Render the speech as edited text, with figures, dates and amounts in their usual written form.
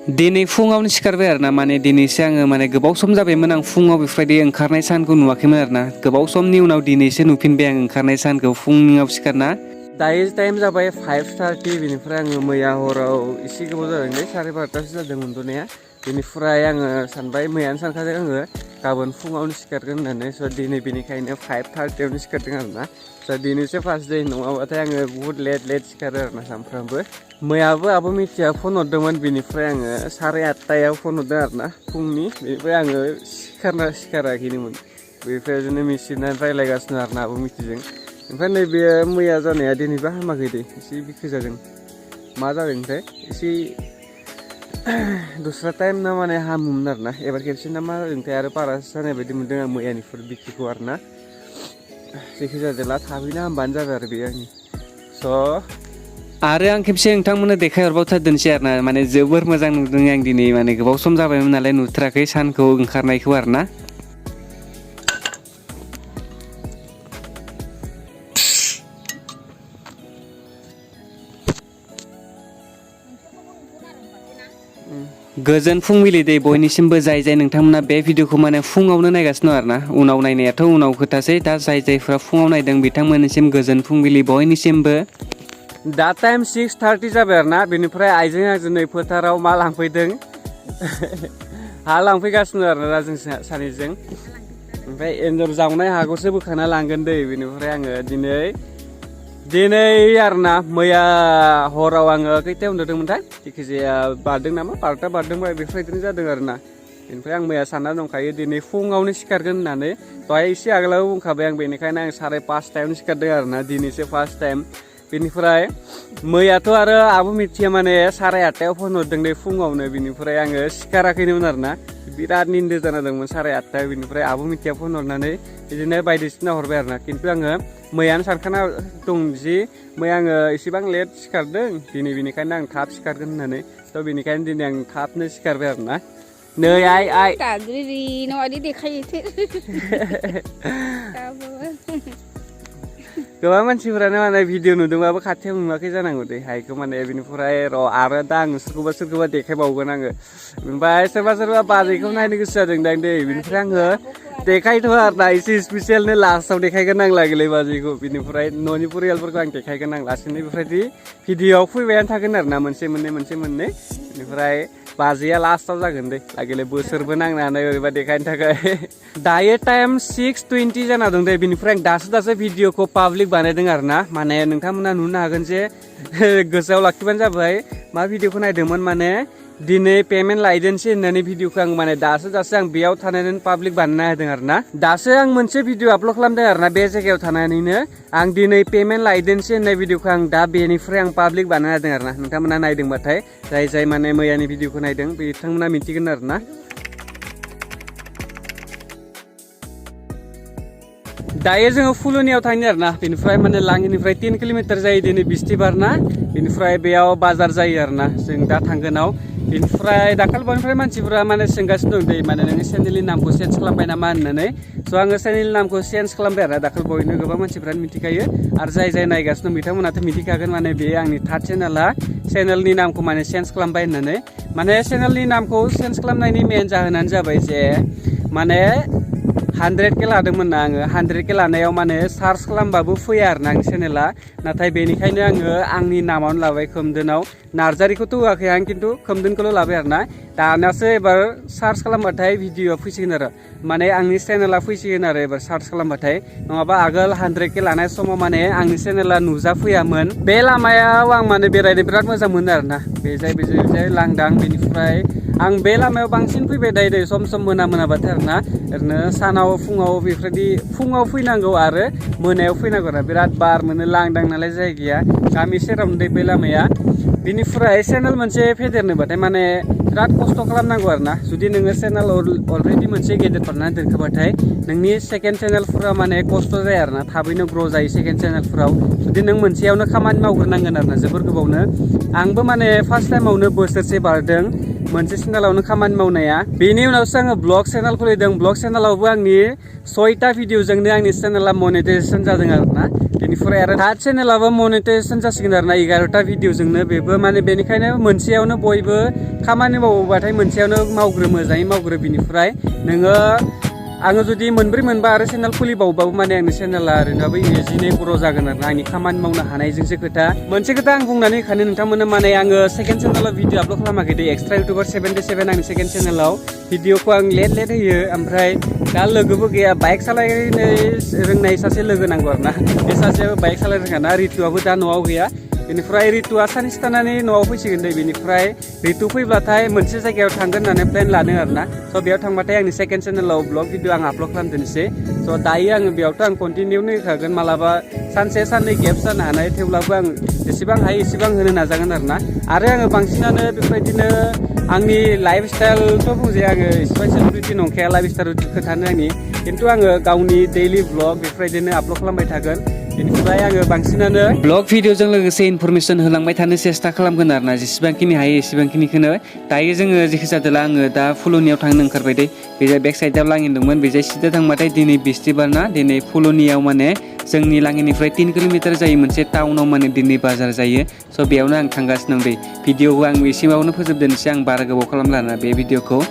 दिनै फुङावनो सिखारबाय आरोना माने दिनैसो आङो माने गोबाव सम जाबायमोन आं फुङाव बेफोरबायदि ओंखारनाय सानखौ नुवाखैमोन आरोना गोबाव समनि उनाव दिनैसो नुफिनबाय आं ओंखारनाय सानखौ फुङाव सिखारना दायो टाइम जाबाय 5:30 बेनिफ्राय आङो मैया हराव एसे गोबाव जादोंलै 12:30 जादों उन्दुनाया बेनिफ्राय आङो सानबाय मैयानो सानखादों आङो गाबोन फुङावनो सिखारगोन होननानै स' दिनै बेनिखायनो 5:30 सिखारदों आरोना स' दिनैसो फार्स्ट डे नङाबाथाय आङो बुहुत लेट सिखारो आरोना सानफ्रामबो मैयाबो आब' मिथिया फन हरदोंमोन बेनिफ्राय आङो 8:30 फन हरदों आरोना फुंनि बेनिफ्राय आङो सिखाराखैनोमोन बेनिफ्राय बिदिनो मिसिनानै रायज्लायगासिनो आरोना आब' मिथिजों ओमफ्राय नैबे मैया जानाया दिनैबो हामाखै दे एसे बिखो जादों मा जादोंथाय एसे दस्रा टाइम ना माने हामोमोन आरोना एबार खेबसे ना मा जादोंथाय आरो बारा जानाय बायदि मोनदों आं मैयानिफोर बिखिखौ आरोना जेखि जादोंला थाबैनो हामबानो जाबाय आरो बे आंनि स' आरो आं खेबसे नोंथांमोननो देखायहरबावथारदोंसै आरोना माने जोबोर मोजां नुदों आं दिनै माने गोबाव सम जाबायमोन नालाय नुथाराखै सानखौ ओंखारनायखौ आरोना गोजोन फुंबिलि दै बयनिसिमबो जाय नोंथांमोना बे भिडिअखौ माने फुङावनो नायगासिनो दं आरोना उनाव नायनायाथ' उनाव खोथासै दा जायफोरा फुङाव नायदों बिथांमोननिसिम गोजोन फुंबिलि बयनिसिमबो दा टाइम 6:30 जाबाय आरोना बेनिफ्राय आइजों आंजों नै फोथाराव मा लांफैदों हा लांफैगासिनो आरोना जों सानैजों ओमफ्राय एन्जर जावनाय हाखौसो बोखांना लांगोन दै बेनिफ्राय आङो दिनै आरोना मैया हराव आङो खैथायाव उन्दुदोंमोनथाय जायखिजाया बारदों नामा 12ता बारदोंबा बेफोरबायदिनो जादों आरोना बेनिफ्राय आं मैया सानना दंखायो दिनै फुङावनो सिखारगोन होननानै दहाय एसे आगोलाव बुंखाबाय आं बेनिखायनो आं 5:30 सिखारदों आरोना दिनैसो फार्स्ट टाइम बेनिफ्राय मैयाथ' आरो आब' मिथिया माने 8:30 फन हरदों दे फुङावनो बेनिफ्राय आङो सिखाराखैनोमोन आरोना बिराद निन्दो जाना दंमोन 8:30 बेनिफ्राय आब' मिथिया फन हरनानै बिदिनो बायदिसिना हरबाय आरोना खिन्थु आङो मैयानो सानखाना दं जि मैया आङो इसेबां लेट सिखारदों दिनै बेनिखायनो आं थाब सिखारगोन होननानै थ' बेनिखायनो दिनै आं थाबनो सिखारबाय आरोना नै आइ गोबां मानसिफोरानो माने भिडिअ नुदोंबाबो खाथियाव नुवाखै जानांगौ दे हाइखौ माने बेनिफ्राय आरो दा आं सोरखौबा देखायबावगोन आङो ओमफ्राय सोरबा बाजैखौ नायनो गोसो जादों दां दै बेनिफ्राय आङो देखायथ' आरोना एसे स्पेसियेलनो लास्टाव देखायगोन आं लागोलै बाजैखौ बेनिफ्राय न'नि परियालफोरखौ आं देखायगोन आं लासैनो बेफोरबायदि भिडिअआव फैबायानो थागोन आरोना मोनसे मोननै बेनिफ्राय बाजैया लास्टाव जागोन दे लागोलै बोसोरबो नांनानै ओरैबा देखायनो थाखाय दायो टाइम 6:20 जाना दं दे बेनिफ्राय आं दासो भिडिअखौ पाब्लिक बानायदों आरोना माने नोंथांमोना नुनो हागोन जे गोसोआव लाखिबानो जाबाय मा भिडिअखौ नायदोंमोन माने दिनै पेमेन्ट लायदेनसै होननानै भिडिअखौ आं माने दासो आं बेयाव थानानैनो पाब्लिक बानायना होदों आरोना दासो आं मोनसे भिडिअ आपल'ड खालामदों आरोना बे जायगायाव थानानैनो आं दिनै पेमेन्ट लायदेनसै होननाय भिडिअखौ आं दा बेनिफ्राय आं पाब्लिक बानायना होदों आरोना नोंथांमोना नायदोंबाथाय जाय माने मैयानि भिडिअखौ नायदों बिथांमोना मिथिगोन आरोना दायो जोङो फुलुनियाव थाङो आरोना बेनिफ्राय माने लाङिनिफ्राय 3 किल'मिटार जायो दिनै बिस्थिबार ना बेनिफ्राय बेयाव बाजार जायो आरोना जों दा थांगोनाव बेनिफ्राय दाखालिनिफ्राय मानसिफोरा माने सोंगासिनो दं दै माने नोंनि चेनेलनि नामखौ चेन्ज खालामबाय नामा होननानै स' आङो चेनेलनि नामखौ चेन्ज खालामबाय आरो दाखालिनो गोबां मानसिफ्रानो मिथिखायो आरो जाय नायगासिनो दं बिथांमोनाथ' मिथिखागोन माने बे आंनि थार्ड चेनेलनि नामखौ माने चेन्ज खालामबाय होननानै माने चेनेलनि नामखौ चेन्ज खालामनायनि मेन जाहोनानो जाबाय जे माने 100K लादोंमोन ना आङो 100K लानायाव माने सार्च खालामबाबो फैया आरोना आंनि चेनेला नाथाय बेनिखायनो आङो आंनि नामावनो लाबाय खोमदोनाव नार्जारिखौथ' होआखै आं खिन्थु खोमदोनखौल' लाबाय आरोना दानासो एबार सार्च खालामबाथाय भिडिअआ फैसिगोन आरो माने आंनि चेनेला फैसिगोन आरो एबार सार्च खालामबाथाय नङाबा आगोल 100K लानाय समाव माने आंनि चेनेला नुजाफैयामोन बे लामायाव आं माने बेरायनो बिराद मोजां मोनो आरोना बेजाय लांदां बेनिफ्राय आं बे लामायाव बांसिन फैबाय दायो सम मोनाबाथाय आरोना ओरैनो सानाव फुङाव बेफोरबायदि फुङाव फैनांगौ आरो मोनायाव फैनांगौ आरो बिराद बार मोनो लांदां नालाय जायगाया गामि सेरावनो दै बे लामाया बिनिफ्राय चेनेल मोनसे फेदेरनोबाथाय माने बिराद खस्थ' खालामनांगौ आरोना जुदि नोङो चेनेल अलरेडि मोनसे गेदेर खालामनानै दोनखाबाथाय नोंनि सेकेन्ड चेनेलफोरा माने खस्थ' जाया आरोना थाबैनो ग्र' जायो सेकेन्ड चेनेलफोराव जुदि नों मोनसेयावनो खामानि मावग्रोनांगोन आरोना जोबोर गोबावनो आंबो माने फार्स्ट टाइमावनो बोसोरसे बारदों मोनसे चेनेलावनो खामानि मावनाया बेनि उनावसो आङो ब्लग चेनेल खुलिदों ब्लग चेनेलावबो आंनि 6टा भिडिअजोंनो आंनि चेनेला मनेटाइजेसन जादों आरोना बेनिफ्राय आरो दा चेनेलाबो मनेटाइजेसन जासिगोन आरोना 11टा भिडिअजोंनो बेबो माने बेनिखायनो मोनसेयावनो बयबो खामानि मावोबाथाय मोनसेयावनो मावग्रो मोजाङै मावग्रो बिनिफ्राय नोङो आङो जुदि मोनब्रै मोनबा आरो चेनेल खुलिबावबाबो माने आंनि चेनेला ओरैनोबो इजिनो ग्र' जागोन आरोना आंनि खामानि मावनो हानायजोंसो खोथा मोनसे खोथा आं बुंनानै होखानो नोंथांमोननो माने आङो सेकेन्ड चेनेलाव भिडिअ आपल'ड खालामाखै दे एक्सट्रा इउटुबार 77 आंनि सेकेन्ड चेनेलाव भिडिअखौ आं लेट होयो ओमफ्राय दा लोगोबो गैया बाइक सालायनो रोंनाय सासे लोगो नांगौ आरोना बे सासेयाबो बाइक सालायनो रोङाना रितुआबो दा न'आव गैया बेनिफ्राय रितुआ सानैसो थानानै न'आव फैसिगोन दे बेनिफ्राय रितु फैब्लाथाय मोनसे जायगायाव थांगोन होननानै प्लेन लादों आरोना स' बेयाव थांबाथाय आंनि सेकेन्ड चेनेलाव ब्लग भिडिअ आं आपल'ड खालामदोंसै स' दायो आङो बेयावथ' आं कन्टिनिउनो होखागोन मालाबा सानसे साननै गेप्स जानो हानाय थेवब्लाबो आं जेसेबां हायो एसेबां होनो नाजागोन आरोना आरो आङो बांसिनानो बेबायदिनो आंनि लाइफ स्टाइलथ' बुंजाया आङो इसिबां सेलिब्रिटि नंखाया लाइफ स्टाइल खोथानो आंनि खिन्थु आङो गावनि दैलि ब्लग बेफोरबायदिनो आपल'ड खालामबाय थागोन बेनिफ्राय आङो बांसिनानो ब्लग भिडिअजों लोगोसे इनफरमेसन होलांबाय थानो सेस्था खालामगोन आरोना जेसेबांखिनि हायो एसेबांखिनिखौनो दायो जोङो जेखि जादोला आङो दा फुलुनियाव थांनो ओंखारबाय दे बेजाय बेक साइडआव लांगिदोंमोन बेजाय सिदा थांबाथाय दिनै बिस्थिबार ना दिनै फुलुनियाव माने जोंनि लाङिनिफ्राय 3 किल'मिटार जायो मोनसे टाउनाव माने दिनै बाजार जायो स' बेयावनो आं थांगासिनो दं दे भिडिअखौ आं एसेमावनो फोजोबदोनोसै आं बारा गोबाव खालामला ना बे भिडिअखौ